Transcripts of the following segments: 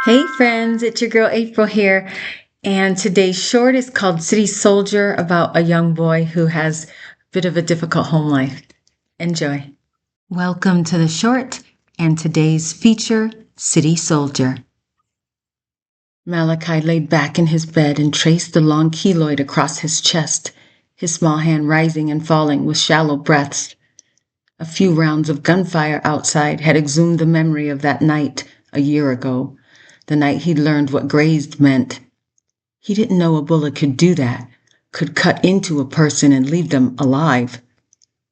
Hey friends, it's your girl April here, and today's short is called City Soldier, about a young boy who has a bit of a difficult home life. Enjoy. Welcome to the short and today's feature, City Soldier. Malachi laid back in his bed and traced the long keloid across his chest, his small hand rising and falling with shallow breaths. A few rounds of gunfire outside had exhumed the memory of that night a year ago, the night he'd learned what grazed meant. He didn't know a bullet could do that, could cut into a person and leave them alive.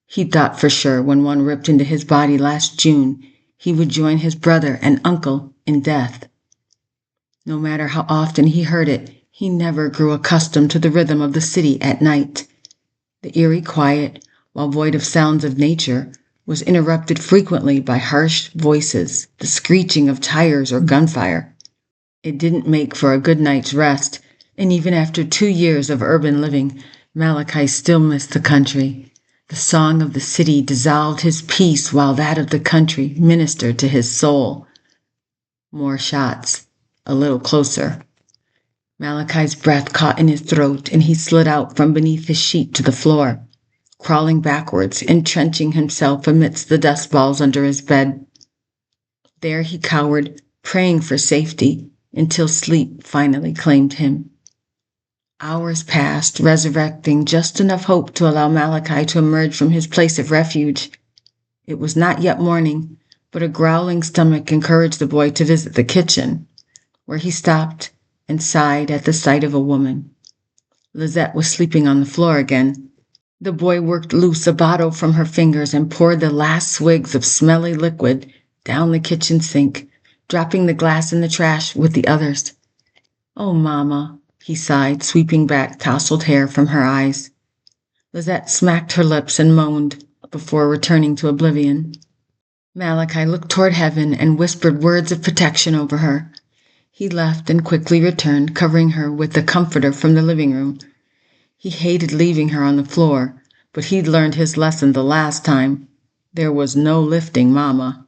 He'd thought for sure when one ripped into his body last June, he would join his brother and uncle in death. No matter how often he heard it, he never grew accustomed to the rhythm of the city at night. The eerie quiet, while void of sounds of nature, was interrupted frequently by harsh voices, the screeching of tires or gunfire. It didn't make for a good night's rest, and even after 2 years of urban living, Malachi still missed the country. The song of the city dissolved his peace while that of the country ministered to his soul. More shots, a little closer. Malachi's breath caught in his throat, and he slid out from beneath his sheet to the floor, crawling backwards, entrenching himself amidst the dust balls under his bed. There he cowered, praying for safety, until sleep finally claimed him. Hours passed, resurrecting just enough hope to allow Malachi to emerge from his place of refuge. It was not yet morning, but a growling stomach encouraged the boy to visit the kitchen, where he stopped and sighed at the sight of a woman. Lizette was sleeping on the floor again. The boy worked loose a bottle from her fingers and poured the last swigs of smelly liquid down the kitchen sink, dropping the glass in the trash with the others. "Oh, Mama," he sighed, sweeping back tousled hair from her eyes. Lizette smacked her lips and moaned before returning to oblivion. Malachi looked toward heaven and whispered words of protection over her. He left and quickly returned, covering her with the comforter from the living room. He hated leaving her on the floor, but he'd learned his lesson the last time. There was no lifting Mama.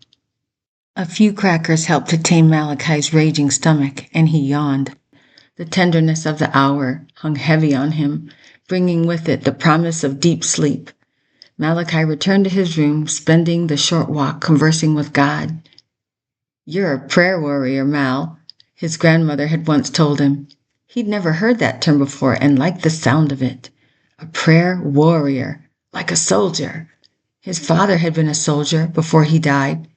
A few crackers helped to tame Malachi's raging stomach, and he yawned. The tenderness of the hour hung heavy on him, bringing with it the promise of deep sleep. Malachi returned to his room, spending the short walk conversing with God. "You're a prayer warrior, Mal," his grandmother had once told him. He'd never heard that term before and liked the sound of it. A prayer warrior, like a soldier. His father had been a soldier before he died,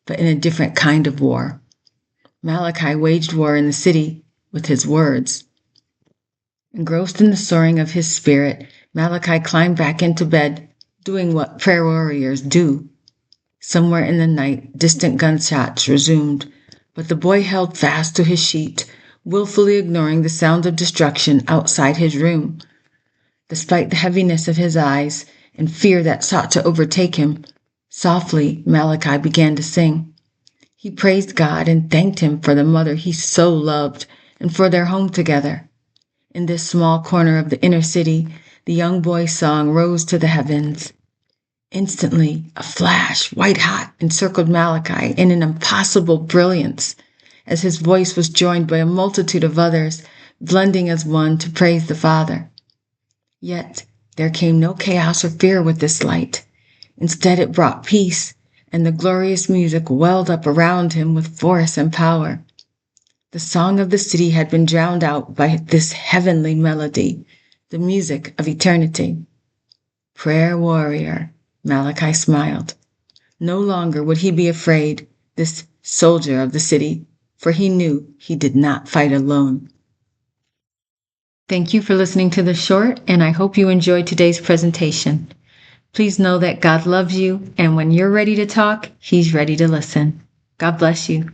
but in a different kind of war. Malachi waged war in the city with his words. Engrossed in the soaring of his spirit, Malachi climbed back into bed, doing what prayer warriors do. Somewhere in the night, distant gunshots resumed, but the boy held fast to his sheet, willfully ignoring the sounds of destruction outside his room. Despite the heaviness of his eyes and fear that sought to overtake him, softly Malachi began to sing. He praised God and thanked him for the mother he so loved and for their home together. In this small corner of the inner city, the young boy's song rose to the heavens. Instantly, a flash, white hot, encircled Malachi in an impossible brilliance, as his voice was joined by a multitude of others, blending as one to praise the Father. Yet there came no chaos or fear with this light. Instead, it brought peace, and the glorious music welled up around him with force and power. The song of the city had been drowned out by this heavenly melody, the music of eternity. Prayer warrior, Malachi smiled. No longer would he be afraid, this soldier of the city, for he knew he did not fight alone. Thank you for listening to the short, and I hope you enjoyed today's presentation. Please know that God loves you, and when you're ready to talk, He's ready to listen. God bless you.